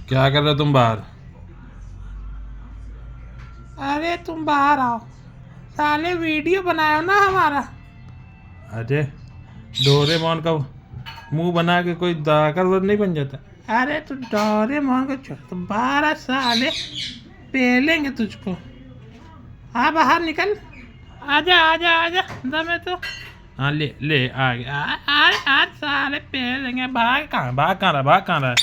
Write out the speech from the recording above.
क्या कर रहे हो तुम बाहर? अरे तुम बाहर आओ, साले वीडियो बनायो ना हमारा। अरे डोरेमोन का मुंह बना के कोई ताकतवर नहीं बन जाता? अरे तू डोरेमोन को छोड़, तुम बाहर आ साले, पेलेंगे तुझको। हाँ बाहर निकल, आजा आजा आजा, दम है तो। हाँ ले ले आ गया। आ साले पेलेंगे। भाग कहाँ रहा?